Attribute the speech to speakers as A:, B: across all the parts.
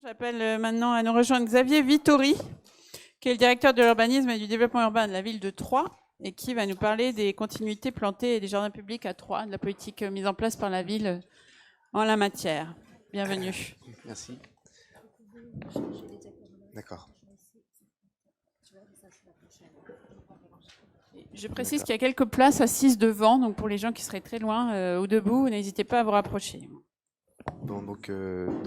A: J'appelle maintenant à nous rejoindre Xavier Vittori, qui est le directeur de l'urbanisme et du développement urbain de la ville de Troyes, et qui va nous parler des continuités plantées et des jardins publics à Troyes, de la politique mise en place par la ville en la matière. Bienvenue.
B: Merci. D'accord.
A: Je précise qu'il y a quelques places assises devant, donc pour les gens qui seraient très loin ou debout, n'hésitez pas à vous rapprocher.
B: Donc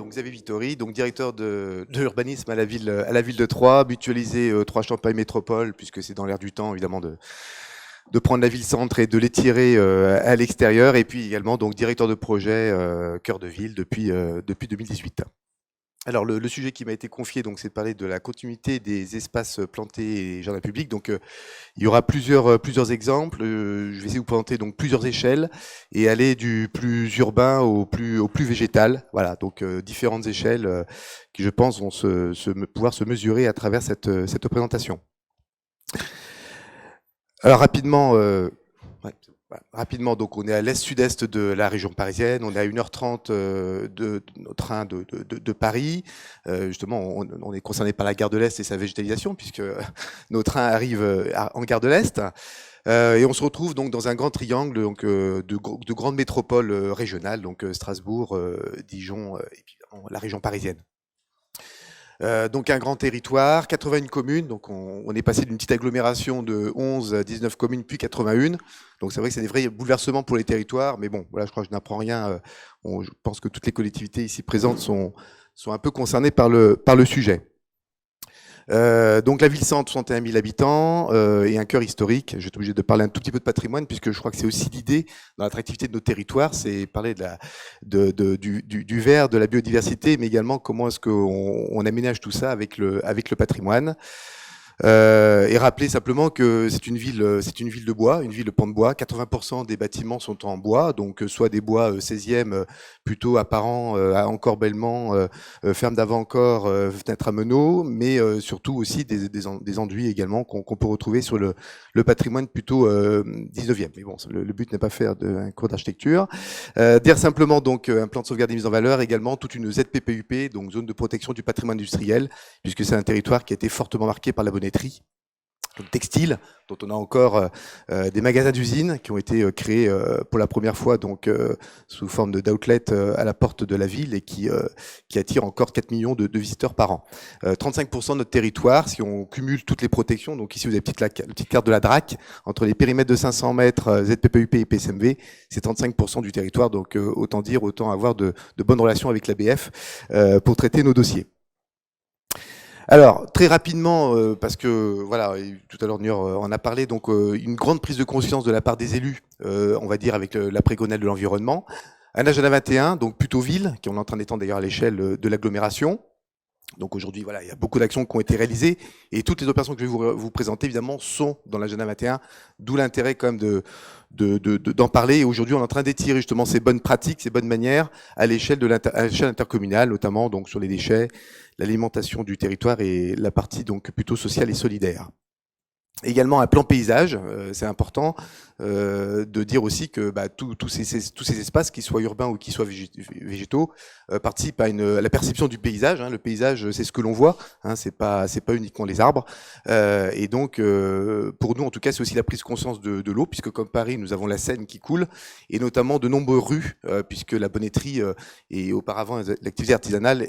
B: Xavier Vittori, donc directeur de l'urbanisme à la ville de Troyes, mutualiser Troyes Champagne Métropole, puisque c'est dans l'air du temps évidemment de prendre la ville-centre et de l'étirer à l'extérieur, et puis également donc directeur de projet cœur de ville depuis 2018. Alors le sujet qui m'a été confié, donc, c'est de parler de la continuité des espaces plantés et jardins publics. Donc il y aura plusieurs exemples. Je vais essayer de vous présenter donc plusieurs échelles et aller du plus urbain au plus végétal. Voilà, donc différentes échelles qui, je pense, vont pouvoir se mesurer à travers cette présentation. Alors rapidement, donc on est à l'est-sud-est de la région parisienne, on est à 1h30 de train de Paris. Justement, on est concerné par la gare de l'Est et sa végétalisation, puisque nos trains arrivent en gare de l'Est. Et on se retrouve donc dans un grand triangle donc, de grandes métropoles régionales, donc Strasbourg, Dijon et puis la région parisienne. Donc un grand territoire, 81 communes, donc on est passé d'une petite agglomération de 11 à 19 communes, puis 81. Donc c'est vrai que c'est des vrais bouleversements pour les territoires, mais bon, voilà, je crois que je n'apprends rien. Je pense que toutes les collectivités ici présentes sont un peu concernées par le sujet. Donc la ville-centre, 61 000 habitants et un cœur historique. Je vais être obligé de parler un tout petit peu de patrimoine, puisque je crois que c'est aussi l'idée dans l'attractivité de nos territoires, c'est parler du vert, de la biodiversité, mais également comment est-ce qu'on aménage tout ça avec le patrimoine. Et rappeler simplement que c'est une ville de bois, une ville de pans de bois. 80% des bâtiments sont en bois, donc soit des bois 16e plutôt apparents, encorbellement, ferme d'avant-corps, fenêtres à meneaux, mais surtout aussi des enduits également qu'on peut retrouver sur le patrimoine plutôt 19e. Mais bon, le but n'est pas faire un cours d'architecture. Dire simplement donc un plan de sauvegarde et mise en valeur, également toute une ZPPUP, donc zone de protection du patrimoine industriel, puisque c'est un territoire qui a été fortement marqué par la bonneterie, le textile, dont on a encore des magasins d'usines qui ont été créés pour la première fois donc sous forme d'outlet à la porte de la ville et qui attirent encore 4 millions de visiteurs par an. 35% de notre territoire, si on cumule toutes les protections, donc ici vous avez la petite carte de la DRAC, entre les périmètres de 500 mètres, ZPPUP et PSMV, c'est 35% du territoire, donc autant avoir de bonnes relations avec l'ABF pour traiter nos dossiers. Alors, très rapidement, parce que, voilà, tout à l'heure, Niort en a parlé, donc une grande prise de conscience de la part des élus, on va dire, avec l'après-Grenelle de l'environnement. Un agenda 21, donc plutôt ville, qui est en train d'étendre d'ailleurs à l'échelle de l'agglomération. Donc aujourd'hui, voilà, il y a beaucoup d'actions qui ont été réalisées, et toutes les opérations que je vais vous présenter, évidemment, sont dans l'agenda 21, d'où l'intérêt quand même d'en parler. Et aujourd'hui, on est en train d'étirer justement ces bonnes pratiques, ces bonnes manières à l'échelle intercommunale, notamment donc sur les déchets, l'alimentation du territoire et la partie donc plutôt sociale et solidaire. Également un plan paysage, c'est important de dire aussi que tous ces espaces, qu'ils soient urbains ou qu'ils soient végétaux, participent à la perception du paysage. Le paysage, c'est ce que l'on voit, c'est pas uniquement les arbres. Et donc, pour nous, en tout cas, c'est aussi la prise de conscience de l'eau, puisque comme Paris, nous avons la Seine qui coule, et notamment de nombreuses rues, puisque la bonnetterie et auparavant l'activité artisanale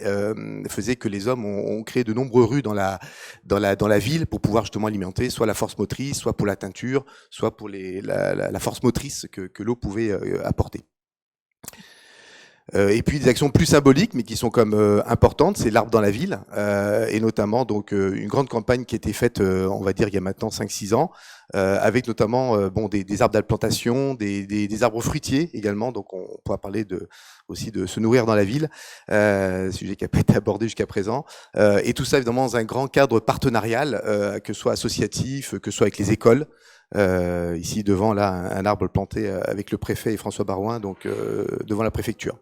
B: faisait que les hommes ont créé de nombreuses rues dans la ville pour pouvoir justement alimenter soit la force motrice, soit pour la teinture, soit pour la force motrice que l'eau pouvait apporter. Et puis des actions plus symboliques, mais qui sont comme importantes, c'est l'arbre dans la ville, et notamment donc une grande campagne qui a été faite, on va dire il y a maintenant 5-6 ans, avec notamment des arbres d'implantation, des arbres fruitiers également. Donc on pourra parler aussi de se nourrir dans la ville, sujet qui n'a pas été abordé jusqu'à présent, et tout ça évidemment dans un grand cadre partenarial, que ce soit associatif, que ce soit avec les écoles. Ici devant là un arbre planté avec le préfet et François Barouin, donc devant la préfecture.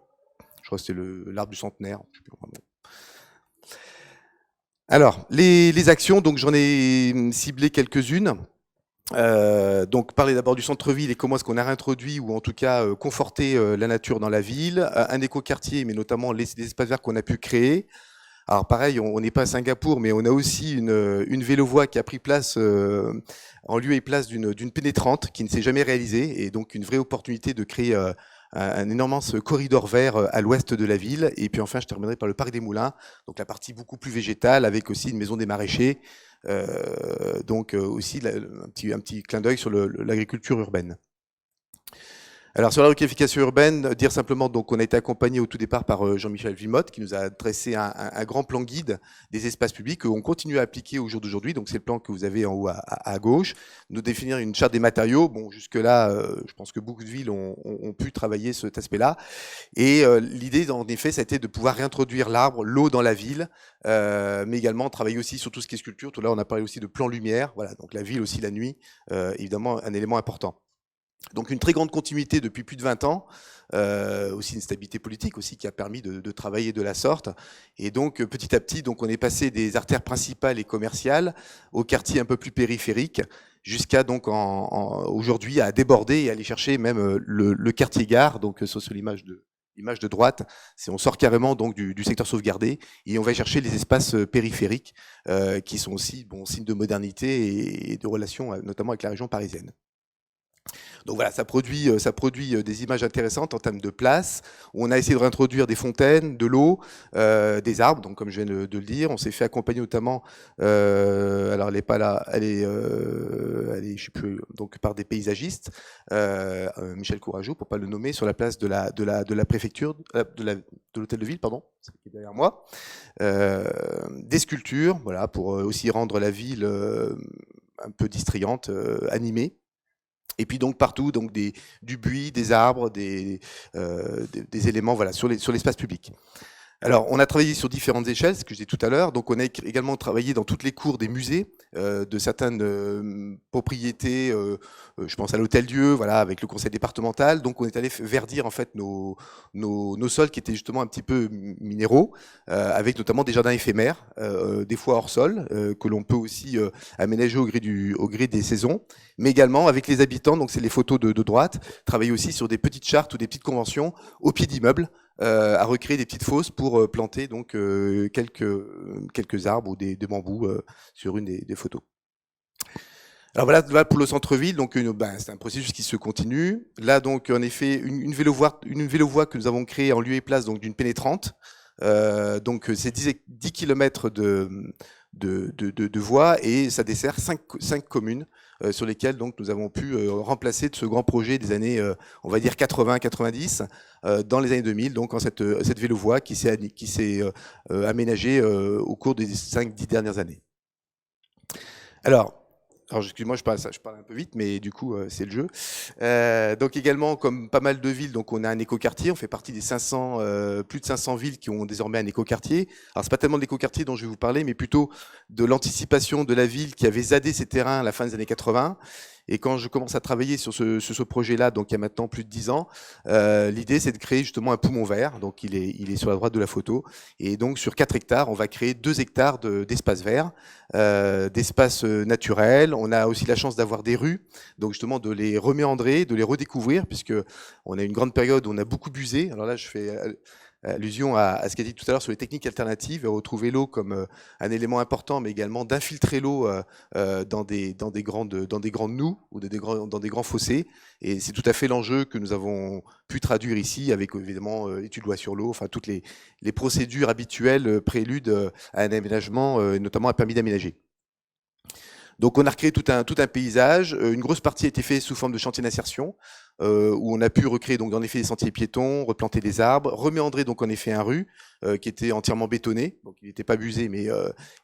B: Je crois que c'était l'arbre du centenaire. Alors les actions, donc j'en ai ciblé quelques-unes. Donc parler d'abord du centre-ville et comment est-ce qu'on a réintroduit ou en tout cas conforté la nature dans la ville, un écoquartier, mais notamment les espaces verts qu'on a pu créer. Alors pareil, on n'est pas à Singapour, mais on a aussi une vélo-voie qui a pris place en lieu et place d'une pénétrante qui ne s'est jamais réalisée, et donc une vraie opportunité de créer un immense corridor vert à l'ouest de la ville. Et puis enfin, je terminerai par le parc des Moulins, donc la partie beaucoup plus végétale, avec aussi une maison des maraîchers, donc aussi un petit clin d'œil sur l'agriculture urbaine. Alors sur la requalification urbaine, dire simplement donc on a été accompagné au tout départ par Jean-Michel Vimotte qui nous a dressé un grand plan guide des espaces publics qu'on continue à appliquer au jour d'aujourd'hui. Donc c'est le plan que vous avez en haut à gauche. Nous définir une charte des matériaux. Bon, jusque là, je pense que beaucoup de villes ont pu travailler cet aspect-là. Et l'idée, en effet, ça a été de pouvoir réintroduire l'arbre, l'eau dans la ville, mais également travailler aussi sur tout ce qui est sculpture. Tout là, on a parlé aussi de plan lumière. Voilà, donc la ville aussi la nuit, évidemment un élément important. Donc une très grande continuité depuis plus de 20 ans, aussi une stabilité politique aussi qui a permis de travailler de la sorte. Et donc petit à petit, donc on est passé des artères principales et commerciales aux quartiers un peu plus périphériques, jusqu'à donc aujourd'hui à déborder et aller chercher même le quartier gare. Donc sur l'image de droite, on sort carrément donc du secteur sauvegardé et on va chercher les espaces périphériques qui sont aussi signe de modernité et de relations notamment avec la région parisienne. Donc voilà, ça produit des images intéressantes en termes de place. On a essayé de réintroduire des fontaines, de l'eau, des arbres. Donc comme je viens de le dire, on s'est fait accompagner notamment. Alors elle n'est pas là, elle est, je sais plus, donc par des paysagistes. Michel Courajou, pour pas le nommer, sur la place de la préfecture, de l'hôtel de ville, pardon, c'est qui est derrière moi. Des sculptures, voilà, pour aussi rendre la ville un peu distrayante, animée. Et puis donc partout, donc du buis, des arbres, des éléments, voilà, sur l'espace public. Alors, on a travaillé sur différentes échelles, ce que je disais tout à l'heure. Donc, on a également travaillé dans toutes les cours des musées, de certaines propriétés. Je pense à l'Hôtel-Dieu, voilà, avec le conseil départemental. Donc, on est allé verdir en fait nos sols qui étaient justement un petit peu minéraux, avec notamment des jardins éphémères, des fois hors sol, que l'on peut aussi aménager au gré des saisons, mais également avec les habitants. Donc, c'est les photos de droite. Travailler aussi sur des petites chartes ou des petites conventions au pied d'immeubles. À recréer des petites fosses pour planter donc quelques arbres ou des bambous sur une des photos. Alors voilà pour le centre-ville, donc c'est un processus qui se continue. Là donc en effet une vélo-voie que nous avons créée en lieu et place donc d'une pénétrante. Donc c'est 10 km de voies et ça dessert 5 communes sur lesquelles donc nous avons pu remplacer de ce grand projet des années on va dire 80-90 dans les années 2000, donc en cette vélo-voie qui s'est aménagée au cours des 5-10 dernières années. Alors excuse-moi, je parle un peu vite, mais du coup, c'est le jeu. Donc également, comme pas mal de villes, donc on a un écoquartier. On fait partie des plus de 500 villes qui ont désormais un écoquartier. Alors c'est pas tellement de l'écoquartier dont je vais vous parler, mais plutôt de l'anticipation de la ville qui avait zadé ses terrains à la fin des années 80. Et quand je commence à travailler sur ce projet-là, donc il y a maintenant plus de 10 ans, l'idée c'est de créer justement un poumon vert. Donc il est sur la droite de la photo. Et donc sur 4 hectares, on va créer 2 hectares d'espace vert, d'espace naturel. On a aussi la chance d'avoir des rues, donc justement de les reméandrer, de les redécouvrir, puisque on a une grande période où on a beaucoup busé. Alors là, je fais allusion à ce qu'a dit tout à l'heure sur les techniques alternatives, retrouver l'eau comme un élément important, mais également d'infiltrer l'eau dans des grandes noues ou dans des grands fossés. Et c'est tout à fait l'enjeu que nous avons pu traduire ici avec évidemment études loi sur l'eau, enfin toutes les procédures habituelles préludes à un aménagement, notamment un permis d'aménager. Donc on a recréé tout un paysage. Une grosse partie a été faite sous forme de chantier d'insertion, où on a pu recréer donc en effet des sentiers piétons, replanter des arbres, reméandrer donc en effet un rue qui était entièrement bétonné, donc il n'était pas busé mais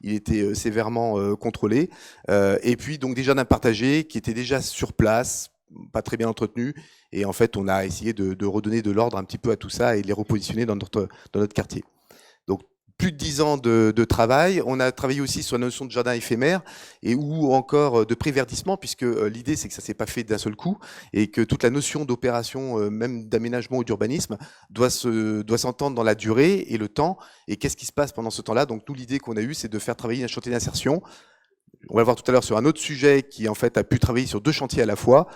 B: il était sévèrement contrôlé. Et puis donc des jardins partagés qui étaient déjà sur place, pas très bien entretenus, et en fait on a essayé de redonner de l'ordre un petit peu à tout ça et de les repositionner dans notre quartier. Donc plus de 10 ans de travail. On a travaillé aussi sur la notion de jardin éphémère et ou encore de préverdissement, puisque l'idée c'est que ça s'est pas fait d'un seul coup et que toute la notion d'opération, même d'aménagement ou d'urbanisme, doit s'entendre dans la durée et le temps. Et qu'est-ce qui se passe pendant ce temps-là? Donc nous, l'idée qu'on a eue, c'est de faire travailler un chantier d'insertion. on va le voir tout à l'heure sur un autre sujet qui en fait a pu travailler sur 2 chantiers à la fois.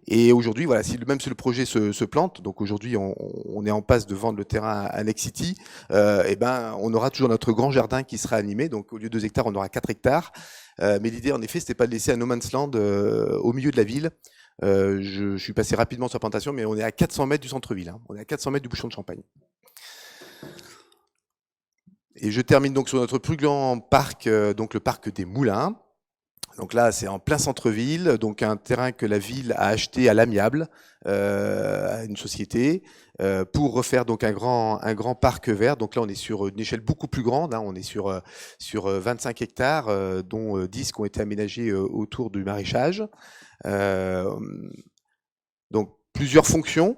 B: Et aujourd'hui, voilà, même si le projet se plante, donc aujourd'hui on est en passe de vendre le terrain à Nexity, et ben on aura toujours notre grand jardin qui sera animé. Donc au lieu de 2 hectares, on aura 4 hectares. Mais l'idée en effet, c'était pas de laisser un no man's land au milieu de la ville. Je suis passé rapidement sur la présentation, mais on est à 400 mètres du centre-ville. Hein. On est à 400 mètres du bouchon de Champagne. Et je termine donc sur notre plus grand parc, donc le parc des Moulins. Donc là, c'est en plein centre-ville, donc un terrain que la ville a acheté à l'amiable à une société pour refaire donc un grand parc vert. Donc là, on est sur une échelle beaucoup plus grande. Hein. On est sur 25 hectares, dont 10 qui ont été aménagés autour du maraîchage. Donc plusieurs fonctions.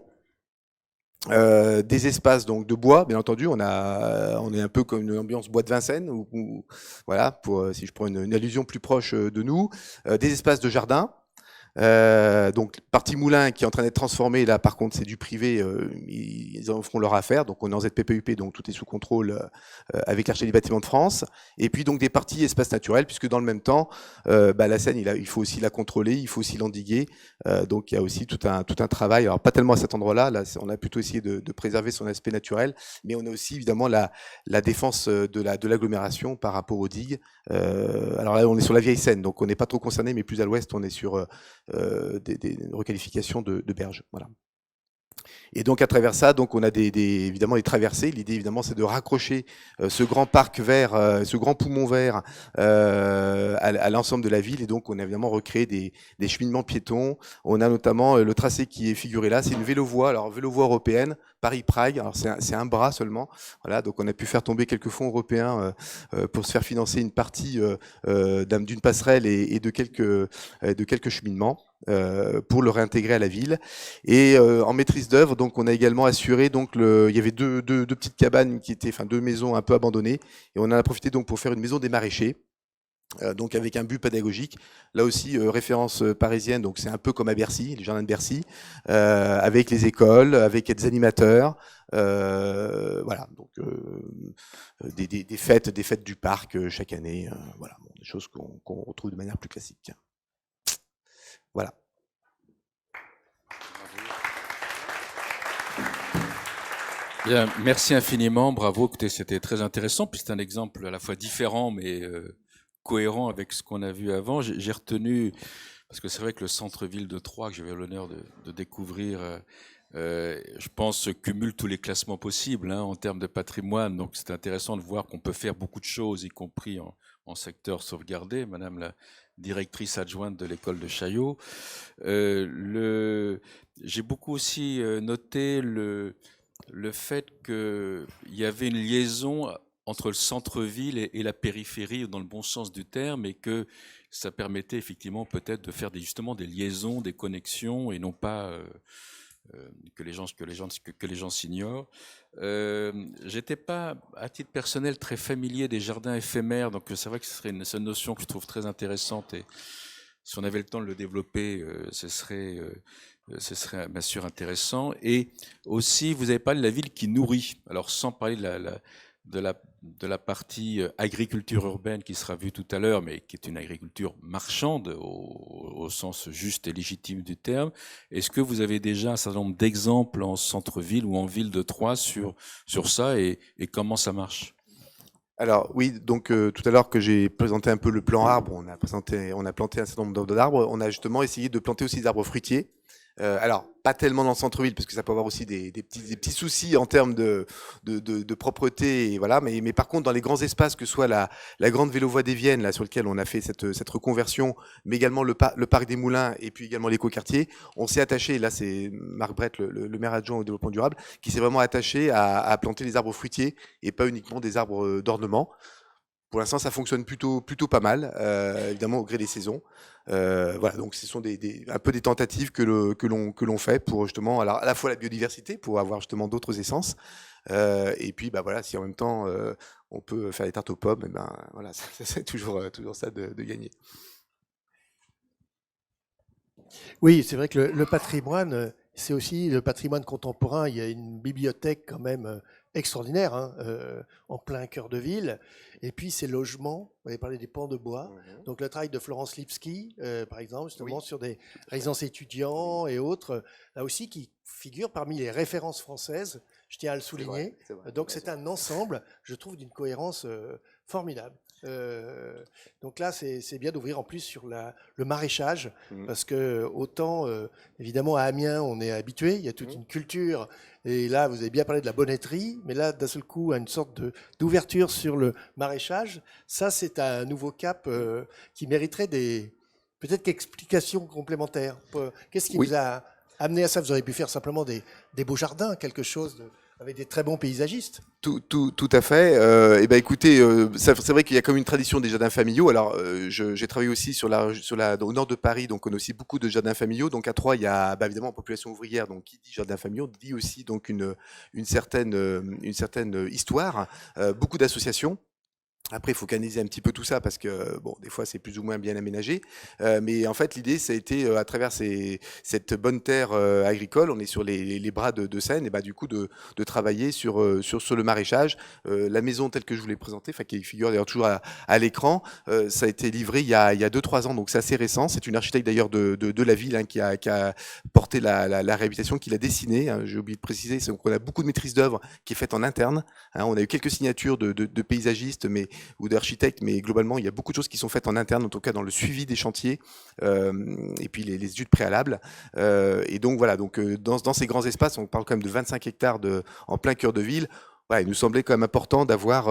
B: Des espaces donc de bois, bien entendu. On est un peu comme une ambiance bois de Vincennes, voilà, pour si je prends une allusion plus proche de nous. Des espaces de jardin. Donc partie moulin qui est en train d'être transformée, là par contre c'est du privé, ils en feront leur affaire, donc on est en ZPPUP, donc tout est sous contrôle avec l'Architecture des bâtiments de France, et puis donc des parties espaces naturels, puisque dans le même temps, la Seine, il faut aussi la contrôler, il faut aussi l'endiguer, donc il y a aussi tout un travail, alors pas tellement à cet endroit-là, là on a plutôt essayé de préserver son aspect naturel, mais on a aussi évidemment la défense de l'agglomération par rapport aux digues. Alors là on est sur la vieille Seine, donc on n'est pas trop concerné, mais plus à l'ouest on est sur des requalifications de berges. Voilà. Et donc à travers ça, donc on a évidemment des traversées. L'idée évidemment c'est de raccrocher ce grand parc vert, ce grand poumon vert à l'ensemble de la ville. Et donc on a évidemment recréé des cheminements piétons. On a notamment le tracé qui est figuré là, c'est une vélo-voie, alors vélo-voie européenne, Paris-Prague. Alors c'est un bras seulement. Voilà, donc on a pu faire tomber quelques fonds européens pour se faire financer une partie d'une passerelle et de quelques cheminements. Pour le réintégrer à la ville. Et en maîtrise d'œuvre, donc on a également assuré, donc il y avait deux petites cabanes qui étaient, enfin 2 maisons un peu abandonnées, et on en a profité donc pour faire une maison des maraîchers. Donc avec un but pédagogique, là aussi référence parisienne, donc c'est un peu comme à Bercy, les jardins de Bercy, avec les écoles, avec des animateurs, voilà, donc des fêtes du parc chaque année, voilà, bon, des choses qu'on retrouve de manière plus classique. Voilà.
C: Bien, merci infiniment, bravo. Écoutez, c'était très intéressant, puis c'est un exemple à la fois différent mais cohérent avec ce qu'on a vu avant. J'ai retenu, parce que c'est vrai que le centre-ville de Troyes, que j'avais l'honneur de découvrir, je pense, cumule tous les classements possibles en termes de patrimoine. Donc c'est intéressant de voir qu'on peut faire beaucoup de choses, y compris en secteur sauvegardé. Madame la directrice adjointe de l'école de Chaillot. J'ai beaucoup aussi noté le fait qu'il y avait une liaison entre le centre-ville et la périphérie, dans le bon sens du terme, et que ça permettait effectivement peut-être de faire justement des liaisons, des connexions, et non pas que les gens s'ignorent. J'étais pas, à titre personnel, très familier des jardins éphémères, donc c'est vrai que c'est une notion que je trouve très intéressante, et si on avait le temps de le développer, ce serait bien sûr intéressant. Et aussi, vous avez parlé de la ville qui nourrit. Alors, sans parler de la partie agriculture urbaine qui sera vue tout à l'heure, mais qui est une agriculture marchande au sens juste et légitime du terme. Est-ce que vous avez déjà un certain nombre d'exemples en centre-ville ou en ville de Troyes sur ça et comment ça marche?
B: Alors oui, donc tout à l'heure que j'ai présenté un peu le plan arbre, on a planté un certain nombre d'arbres. On a justement essayé de planter aussi des arbres fruitiers. Alors pas tellement dans le centre-ville parce que ça peut avoir aussi des petits soucis en termes de propreté, et voilà. Mais par contre dans les grands espaces, que ce soit la grande vélo-voie des Viennes là sur lequel on a fait cette reconversion, mais également le parc des Moulins et puis également l'écoquartier, on s'est attaché. Là c'est Marc Brett, le maire adjoint au développement durable, qui s'est vraiment attaché à planter des arbres fruitiers et pas uniquement des arbres d'ornement. Pour l'instant, ça fonctionne plutôt pas mal, évidemment au gré des saisons. Voilà, donc ce sont un peu des tentatives que l'on fait pour justement, alors à la fois la biodiversité, pour avoir justement d'autres essences, et puis voilà, si en même temps on peut faire des tartes aux pommes, et voilà, c'est toujours ça de gagner.
D: Oui, c'est vrai que le patrimoine, c'est aussi le patrimoine contemporain. Il y a une bibliothèque quand même extraordinaire, hein, en plein cœur de ville. Et puis ces logements, vous avez parlé des pans de bois. Donc le travail de Florence Lipski, par exemple, justement sur des résidences étudiants et autres, là aussi qui figure parmi les références françaises, je tiens à le souligner.
B: C'est vrai,
D: Donc c'est un ensemble, je trouve, d'une cohérence formidable. Donc là, c'est bien d'ouvrir en plus sur le maraîchage, parce que autant, évidemment, à Amiens, on est habitué, il y a toute une culture, et là, vous avez bien parlé de la bonneterie, mais là, d'un seul coup, une sorte d'ouverture sur le maraîchage, ça, c'est un nouveau cap qui mériterait peut-être qu'explications complémentaires. Qu'est-ce qui vous a amené à ça? Vous auriez pu faire simplement des beaux jardins, quelque chose avec des très bons paysagistes.
B: Tout à fait. Et ben écoutez, c'est vrai qu'il y a comme une tradition des jardins familiaux. Alors, j'ai travaillé aussi au nord de Paris, donc on a aussi beaucoup de jardins familiaux. Donc à Troyes, il y a évidemment population ouvrière, donc qui dit jardins familiaux dit aussi donc une certaine histoire, beaucoup d'associations. Après, il faut canaliser un petit peu tout ça parce que, bon, des fois, c'est plus ou moins bien aménagé. Mais en fait, l'idée, ça a été, à travers cette bonne terre agricole, on est sur les bras de Seine, et bah, du coup, de travailler sur le maraîchage. La maison telle que je vous l'ai présentée, qui figure d'ailleurs toujours à l'écran, ça a été livré il y a 2-3 ans, donc c'est assez récent. C'est une architecte d'ailleurs de la ville qui a porté la réhabilitation, qui l'a dessinée. Hein, j'ai oublié de préciser, donc on a beaucoup de maîtrise d'œuvre qui est faite en interne. Hein, on a eu quelques signatures de paysagistes, ou d'architectes, mais globalement, il y a beaucoup de choses qui sont faites en interne, en tout cas dans le suivi des chantiers, et puis les études préalables. Et donc voilà, dans ces grands espaces, on parle quand même de 25 hectares en plein cœur de ville. Ouais, il nous semblait quand même important d'avoir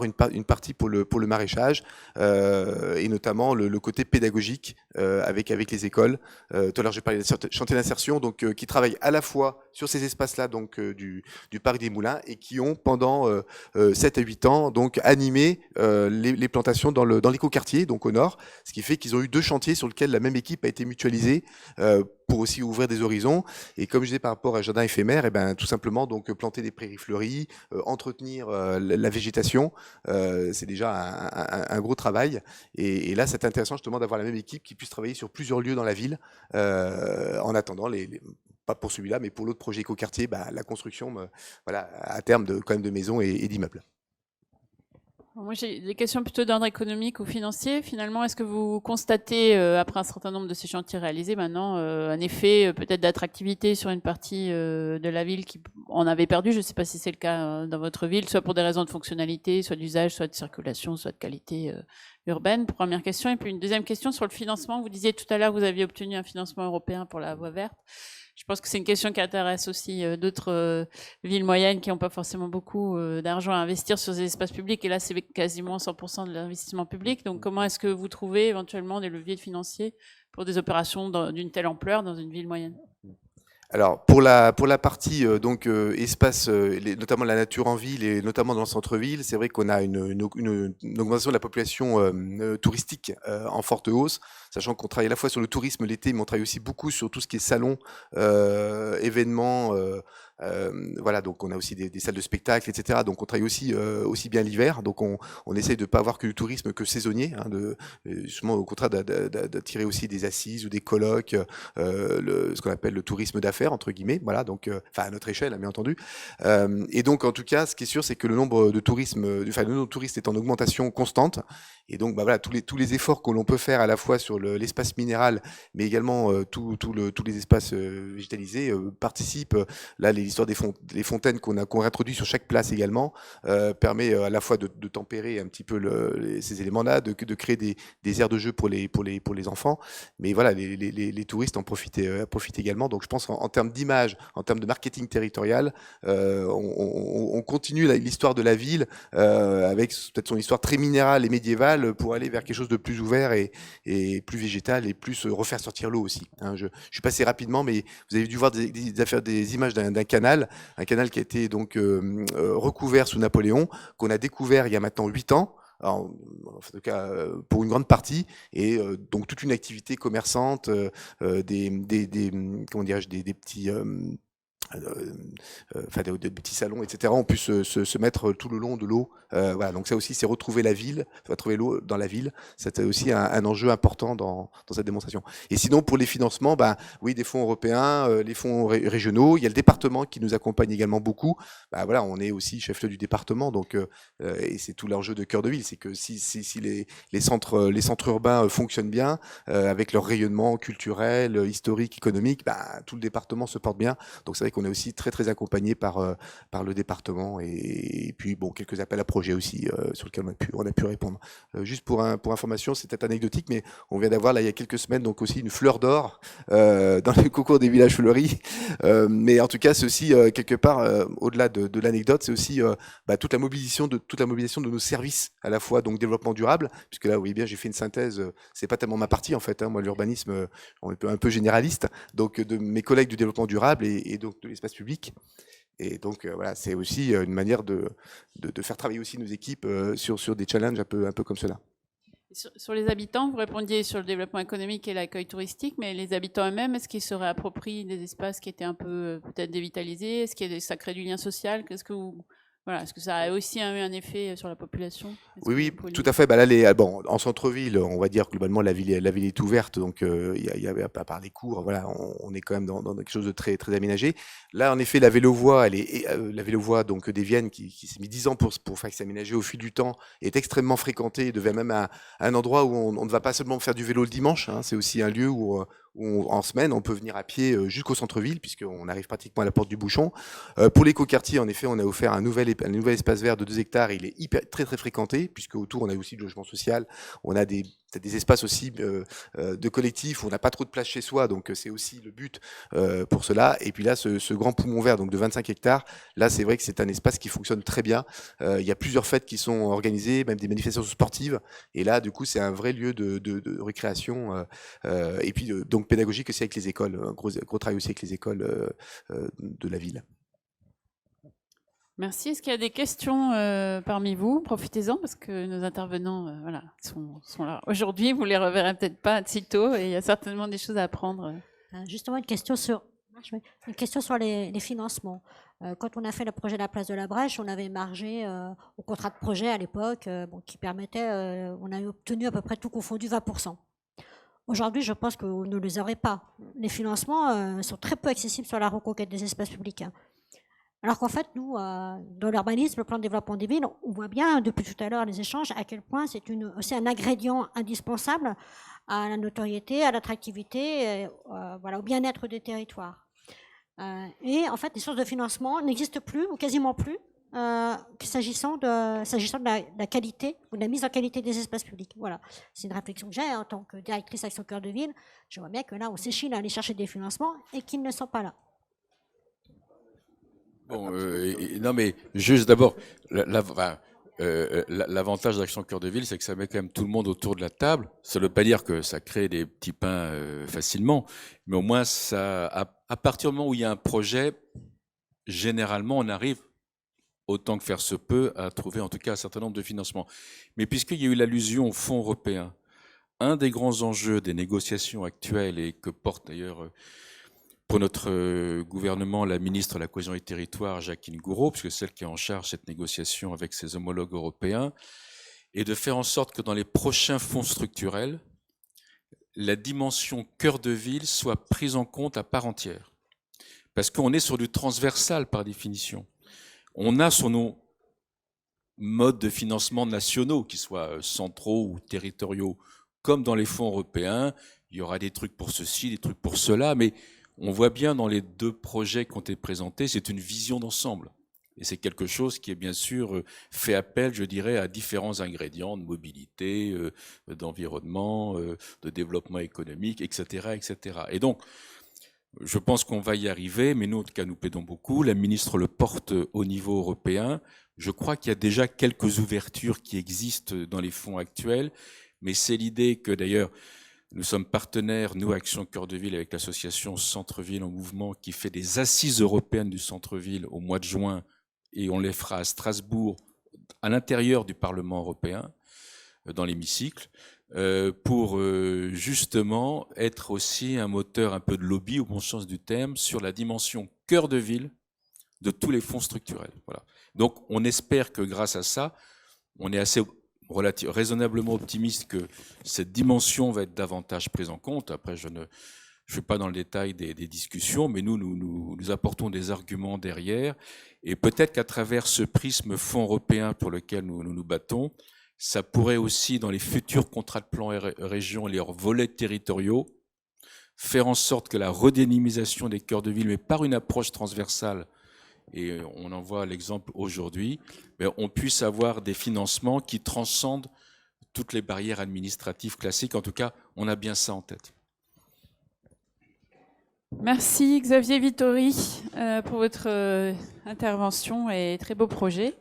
B: une partie pour le maraîchage, et notamment le côté pédagogique avec les écoles. Tout à l'heure, j'ai parlé de chantier d'insertion, donc qui travaillent à la fois sur ces espaces-là, donc du parc des Moulins, et qui ont pendant 7 à 8 ans donc animé les plantations dans l'écoquartier, donc au nord, ce qui fait qu'ils ont eu 2 chantiers sur lesquels la même équipe a été mutualisée pour aussi ouvrir des horizons. Et comme je disais par rapport à jardin éphémère, et ben tout simplement donc planter des prairies fleuries, entretenir la végétation, c'est déjà un gros travail. Et là, c'est intéressant justement d'avoir la même équipe qui puisse travailler sur plusieurs lieux dans la ville, en attendant pas pour celui-là, mais pour l'autre projet écoquartier, la construction, voilà, à terme quand même de maisons et d'immeubles.
A: Moi, j'ai des questions plutôt d'ordre économique ou financier. Finalement, est-ce que vous constatez, après un certain nombre de ces chantiers réalisés maintenant, un effet peut-être d'attractivité sur une partie de la ville qui en avait perdu? Je ne sais pas si c'est le cas dans votre ville, soit pour des raisons de fonctionnalité, soit d'usage, soit de circulation, soit de qualité urbaine. Première question. Et puis une deuxième question sur le financement. Vous disiez tout à l'heure que vous aviez obtenu un financement européen pour la voie verte. Je pense que c'est une question qui intéresse aussi d'autres villes moyennes qui n'ont pas forcément beaucoup d'argent à investir sur ces espaces publics. Et là, c'est quasiment 100% de l'investissement public. Donc, comment est-ce que vous trouvez éventuellement des leviers financiers pour des opérations d'une telle ampleur dans une ville moyenne?
B: Alors pour la partie espace, notamment la nature en ville et notamment dans le centre-ville, c'est vrai qu'on a une augmentation de la population touristique en forte hausse, sachant qu'on travaille à la fois sur le tourisme l'été, mais on travaille aussi beaucoup sur tout ce qui est salons, événements. Voilà, donc on a aussi des salles de spectacle, etc. Donc on travaille aussi bien l'hiver. Donc on essaye de pas avoir que du tourisme que saisonnier, hein, justement au contraire d'attirer aussi des assises ou des colloques, ce qu'on appelle le tourisme d'affaires entre guillemets. Voilà, donc enfin à notre échelle, hein, bien entendu. Et donc en tout cas, ce qui est sûr, c'est que le nombre de touristes est en augmentation constante. Et donc voilà, tous les efforts que l'on peut faire à la fois sur l'espace minéral, mais également tous les espaces végétalisés participent. Là, l'histoire des fontaines qu'on réintroduit sur chaque place également permet à la fois de tempérer un petit peu ces éléments-là, de créer des aires de jeu pour les enfants. Mais voilà, les touristes en profitent également. Donc je pense en termes d'image, en termes de marketing territorial, on continue l'histoire de la ville avec peut-être son histoire très minérale et médiévale pour aller vers quelque chose de plus ouvert et plus végétal et plus refaire sortir l'eau aussi. Hein. Je suis passé rapidement, mais vous avez dû voir des images un canal qui a été donc recouvert sous Napoléon, qu'on a découvert il y a maintenant 8 ans. Alors, en tout cas, pour une grande partie, et donc toute une activité commerçante, comment dirais-je, des petits enfin des petits salons, etc., ont pu se mettre tout le long de l'eau. Voilà, donc ça aussi, c'est retrouver la ville, retrouver l'eau dans la ville. C'était aussi un enjeu important dans cette démonstration. Et sinon, pour les financements, ben, oui, des fonds européens, les fonds régionaux, il y a le département qui nous accompagne également beaucoup. Ben, voilà, on est aussi chef-lieu du département, donc, et c'est tout l'enjeu de Cœur de Ville, c'est que si les centres urbains fonctionnent bien, avec leur rayonnement culturel, historique, économique, ben, tout le département se porte bien. Donc c'est vrai qu'on est aussi très très accompagné par le département et puis bon, quelques appels à projets aussi sur lesquels on a pu répondre. Juste pour information, c'est peut-être anecdotique, mais on vient d'avoir là il y a quelques semaines donc aussi une fleur d'or dans le concours des villages fleuris. Mais en tout cas, c'est aussi quelque part au-delà de l'anecdote, c'est aussi toute la mobilisation de nos services à la fois donc développement durable, puisque là vous voyez bien j'ai fait une synthèse. C'est pas tellement ma partie en fait. Hein, moi l'urbanisme, on est un peu généraliste. Donc de mes collègues du développement durable et donc de l'espace public. Et donc voilà, c'est aussi une manière de faire travailler aussi nos équipes sur des challenges un peu comme cela.
A: Sur les habitants, vous répondiez sur le développement économique et l'accueil touristique, mais les habitants eux-mêmes, est-ce qu'ils se réapproprient des espaces qui étaient un peu peut-être dévitalisés? Est-ce qu'il y a ça crée du lien social? Est-ce que ça a aussi eu un effet sur la population?
B: Oui, tout à fait. Bah là, en centre-ville, on va dire globalement la ville est ouverte, donc il y a à part les cours, voilà, on est quand même dans quelque chose de très très aménagé. Là, en effet, la vélo-voie, la vélo-voie donc des Viennes qui s'est mis 10 ans pour faire s'aménager au fil du temps, est extrêmement fréquentée et devient même un endroit où on ne va pas seulement faire du vélo le dimanche, hein, c'est aussi un lieu où en semaine, on peut venir à pied jusqu'au centre-ville, puisqu'on arrive pratiquement à la porte du Bouchon. Pour l'écoquartier, en effet, on a offert un nouvel espace vert de 2 hectares. Il est très, très fréquenté, puisque autour, on a aussi le logement social. On a des espaces aussi de collectifs où on n'a pas trop de place chez soi, donc c'est aussi le but pour cela. Et puis là, ce grand poumon vert donc de 25 hectares, là, c'est vrai que c'est un espace qui fonctionne très bien. Il y a plusieurs fêtes qui sont organisées, même des manifestations sportives. Et là, du coup, c'est un vrai lieu de récréation. Et puis, donc pédagogique aussi avec les écoles, un gros travail aussi avec les écoles de la ville.
A: Merci. Est-ce qu'il y a des questions parmi vous? Profitez-en parce que nos intervenants sont là aujourd'hui. Vous les reverrez peut-être pas sitôt et il y a certainement des choses à apprendre.
E: Justement, une question sur les financements. Quand on a fait le projet de la place de la Brèche, on avait émargé au contrat de projet à l'époque qui permettait, on a obtenu à peu près tout confondu 20%. Aujourd'hui, je pense que vous ne les aurez pas. Les financements sont très peu accessibles sur la reconquête des espaces publics. Alors qu'en fait, nous, dans l'urbanisme, le plan de développement des villes, on voit bien depuis tout à l'heure les échanges à quel point c'est aussi un ingrédient indispensable à la notoriété, à l'attractivité, au bien-être des territoires. Et en fait, les sources de financement n'existent plus ou quasiment plus s'agissant de la qualité ou de la mise en qualité des espaces publics. Voilà, c'est une réflexion que j'ai en tant que directrice Action Cœur de Ville. Je vois bien que là, on s'échine à aller chercher des financements et qu'ils ne sont pas là.
C: Bon, non, mais juste d'abord, l'avantage d'Action Cœur de Ville, c'est que ça met quand même tout le monde autour de la table. Ça ne veut pas dire que ça crée des petits pains facilement, mais au moins, à partir du moment où il y a un projet, généralement, on arrive, autant que faire se peut, à trouver en tout cas un certain nombre de financements. Mais puisqu'il y a eu l'allusion au fonds européen, un des grands enjeux des négociations actuelles, et que porte d'ailleurs pour notre gouvernement la ministre de la Cohésion des Territoires, Jacqueline Gouraud, puisque c'est celle qui est en charge de cette négociation avec ses homologues européens, est de faire en sorte que dans les prochains fonds structurels, la dimension cœur de ville soit prise en compte à part entière. Parce qu'on est sur du transversal par définition. On a sur nos modes de financement nationaux, qu'ils soient centraux ou territoriaux, comme dans les fonds européens, il y aura des trucs pour ceci, des trucs pour cela, mais on voit bien dans les deux projets qui ont été présentés, c'est une vision d'ensemble. Et c'est quelque chose qui est bien sûr fait appel, je dirais, à différents ingrédients de mobilité, d'environnement, de développement économique, etc., etc. Et donc, je pense qu'on va y arriver, mais nous, en tout cas, nous plaidons beaucoup. La ministre le porte au niveau européen. Je crois qu'il y a déjà quelques ouvertures qui existent dans les fonds actuels, mais c'est l'idée que, d'ailleurs, nous sommes partenaires, nous, Action Cœur de Ville, avec l'association Centre-Ville en Mouvement, qui fait des assises européennes du centre-ville au mois de juin, et on les fera à Strasbourg, à l'intérieur du Parlement européen, dans l'hémicycle, pour justement être aussi un moteur un peu de lobby, au bon sens du terme, sur la dimension cœur de ville de tous les fonds structurels. Voilà. Donc on espère que grâce à ça, on est assez raisonnablement optimiste que cette dimension va être davantage prise en compte. Après, je ne suis pas dans le détail des discussions, mais nous apportons des arguments derrière. Et peut-être qu'à travers ce prisme fonds européen pour lequel nous battons, ça pourrait aussi, dans les futurs contrats de plan région et leurs volets territoriaux, faire en sorte que la redynamisation des cœurs de ville, mais par une approche transversale, et on en voit l'exemple aujourd'hui, on puisse avoir des financements qui transcendent toutes les barrières administratives classiques. En tout cas, on a bien ça en tête.
A: Merci Xavier Vittori pour votre intervention et très beau projet.